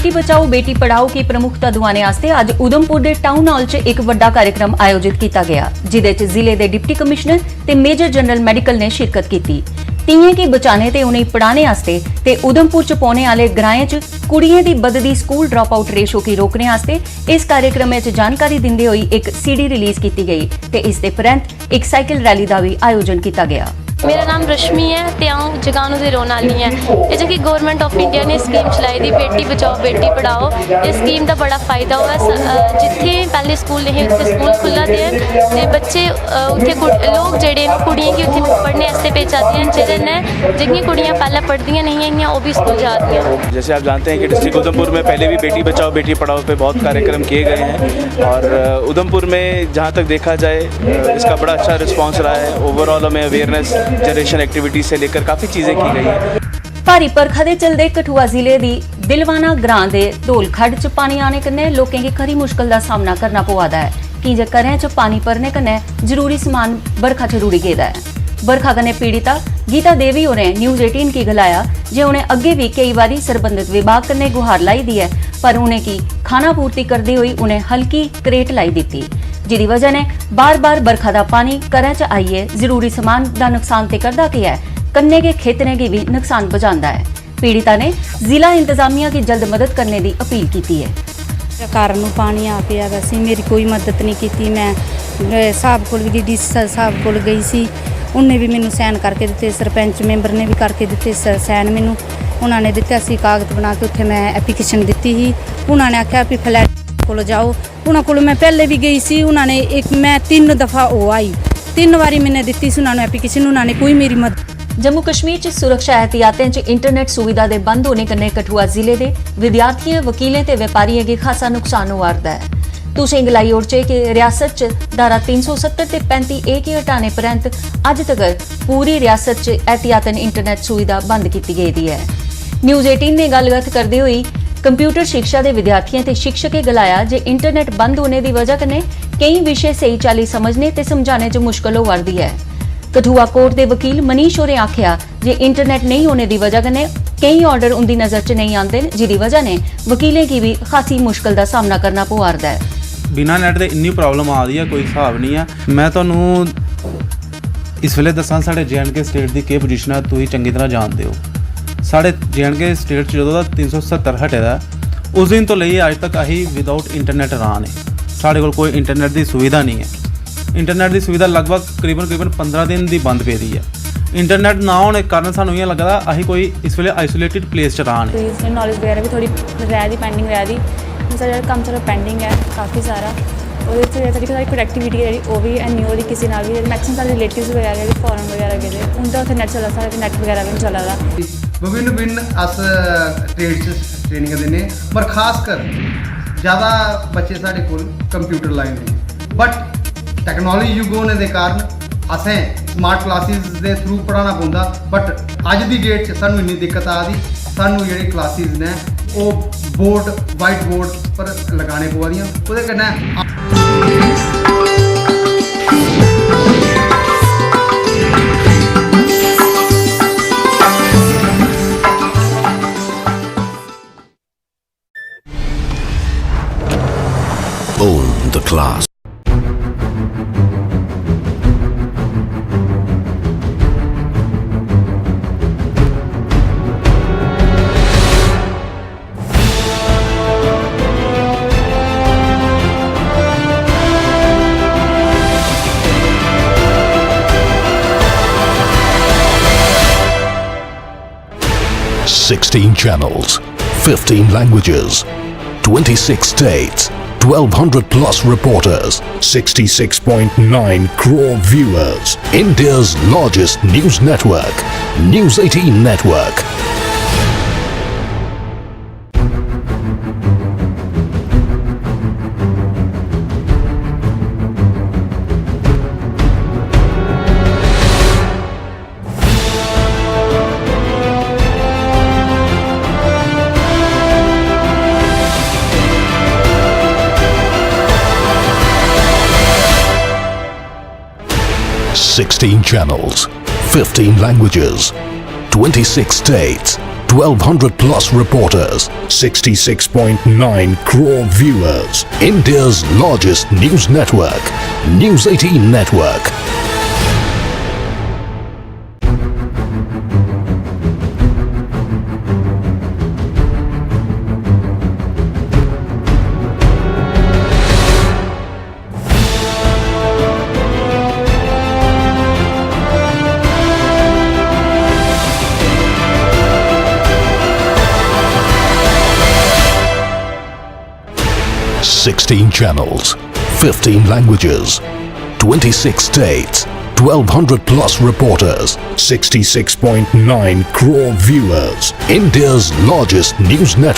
बेटी बचाओ बेटी पढ़ाओ की प्रमुखता दिवाने वास्ते अज उधमपुर के टाउन हॉल च एक वड्डा कार्यक्रम आयोजित किया गया, जिदे च जिले के डिप्टी कमिश्नर ते मेजर जनरल मैडिकल ने शिरकत की। तियां की बचाने ते उन्हें पढ़ाने वास्ते ते उधमपुर च पौने वाले ग्राएं च कुड़ियां दी बददी स्कूल ड्रॉप आउट रेशो की रोकने वास्ते इस कार्यक्रम च जानकारी दिंदे होई एक सीडी रिलीज की गई ते इस दे परैंत एक साइकिल रैली का भी आयोजन किया गया। मेरा नाम रश्मि है ते आऊँ जगानू की रोन वाली है। ये जो कि गवर्नमेंट ऑफ इंडिया ने स्कीम चलाई दी बेटी बचाओ बेटी पढ़ाओ, इस स्कीम का बड़ा फायदा हुआ। जिथे पहले स्कूल नहीं उत्थे स्कूल खुला दे ते बच्चे उत्थे लोग जेडे कुड़ियां की उत्थे पढ़ने वास्ते भेजा दियां, जिहदे जिहड़ियां कुड़ियां पहले पढ़दियां नहीं आईयां वो भी स्कूल जा रही। जैसे आप जानते हैं कि डिस्ट्रिक्ट उधमपुर में पहले भी बेटी बचाओ बेटी पढ़ाओ पे बहुत कार्यक्रम किए गए हैं और उधमपुर में जहाँ तक देखा जाए इसका बड़ा अच्छा रिस्पॉन्स रहा है। ओवरऑल हमें अवेयरनेस जनरेशन एक्टिविटी से लेकर काफ़ी चीज़ें की गई हैं। भारी बरखा के चलते कठुआ जिले की दिलवाना ग्रां के धौल खड्ड च पानी आने कन्नै लोकें की खरी मुश्किल का सामना करना पवा दा है कि जे घरें च पानी भरने कन्नै जरूरी समान बरखा च रुड़ी गेदा है। बरखा कन्नै पीड़िता गीता देवी होरें न्यूज़ 18 की गलाया जे उन्हें अगे भी कई बारी सरबंधित विभाग कन्नै गुहार लाई दी है, पर उन्हें की खाना पूर्ति करते हुए उन्हें हल्की करेट लाई दी, जिसकी वजह ने बार बार बरखा का पानी घरें च आइए जरूरी समान का नुकसान तो करता गया है, कन्ने के खेतरें की भी नुकसान पहुंचाता है। पीड़िता ने जिला इंतजामिया की जल्द मदद करने की अपील की है। घर में पानी आ गया, वैसे मेरी कोई मदद नहीं की। मैं साहब को डी साहब को गई सी, उन्हें भी मैनू सैन करके दिते, सरपंच मैंबर ने भी करके दिते सैन, मैनू उन्होंने दिते। असी कागज बना के उत्थे मैं एप्लीकेशन दी ही। उन्होंने आख्या भी फ्लैट को जाओ, उन्होंने को मैं पहले भी गई सी। उन्होंने एक मैं 3 दफ़ा हो आई, 3 बारी मैंने दी सी उन्होंने एप्लीकेशन, उन्होंने कोई मेरी मदद। जम्मू कश्मीर च सुरक्षा एहतियातें च इंटरनेट सुविधा के बंद होने कन्नै कठुआ जिले के विद्यार्थियों वकीलें ते व्यापारियों की खासा नुकसान हुआ है। तुसें गलाई ओड़चे कि रियासत च धारा 370 ते 35A की हटाने परैंत अज तक पूरी रियासत च एहतियातन इंटरनेट सुविधा बंद की गई है। न्यूज़ 18 ने गलबात करते हुए कंप्यूटर शिक्षा के विद्यार्थियों ते शिक्षकें गलाया जे इंटरनेट बंद होने की वजह कन्नै कई विषय सही चाली समझने ते समझाने च मुश्किल हो रही है। कठुआ कोर्ट के वकील मनीष होरें आख्या जे इंटरनेट नहीं होने की वजह कन्नै कई ऑर्डर उनकी नज़र च नहीं आते, जिसकी वजह ने वकीलें की भी खासी मुश्किल का सामना करना पवा रहा है। बिना नैट के इन्नी प्रॉब्लम आ रही है, कोई हिसाब नहीं है। मैं तुहानूं इस वेले दसां साढ़े JNK स्टेट की क्या पोजीशन है, तुसीं चंगी तरह जानते हो। साढ़े JNK स्टेट जदों दा 370 हटे दा उस दिन तो लेइयै अज तक असीं विदाउट इंटरनेट रहा ने। साढ़े कोल कोई इंटरनेट की सुविधा नहीं है। इंटरनेट की सुविधा लगभग करीबन 15 दिन की बंद पेदी है। इंटरनेट ना होने के कारण सानूं इ'यां लगदा असीं कोई इस वेले आइसोलेटिड प्लेस च रहा ने। नॉलेज वगैरह भी थोड़ी रह दी पेंडिंग रह दी, सारा काम सारा पेंडिंग है काफ़ी सारा। और सारी कनेक्टिविटी है वो भी नहीं हो रही किसी नाल भी। मैक्सिमम सारे रिलेटिव्स वगैरह फॉरन वगैरह गए उनका उत्थे नेट चला, सारे नेट वगैरह भी चला दा। विभिन्न अस ट्रेड ट्रेनिंग देने, पर खास कर ज़्यादा बच्चे साढ़े कोल कंप्यूटर लाइन ने। बट टैक्नोलॉजी युग होने के कारण असें स्मार्ट क्लासिस के थ्रू पढ़ाना पौंदा। बट अज की डेट च सानूं इन्नी दिक्कत आ दी, सानूं जेह्ड़ी क्लासिस ने वो बोर्ड वाइट बोर्ड पर लगाने पवा दियां। ओह्दे कन्नै own the class. Sixteen channels, 15 languages, 26 states, 1200 plus reporters, 66.9 crore viewers. India's largest news network, News 18 Network. Sixteen channels, 15 languages, 26 states, 1200 plus reporters, 66.9 crore viewers. India's largest news network, News 18 Network. Sixteen channels, 15 languages, 26 states, 1200 plus reporters, 66.9 crore viewers. India's largest news network.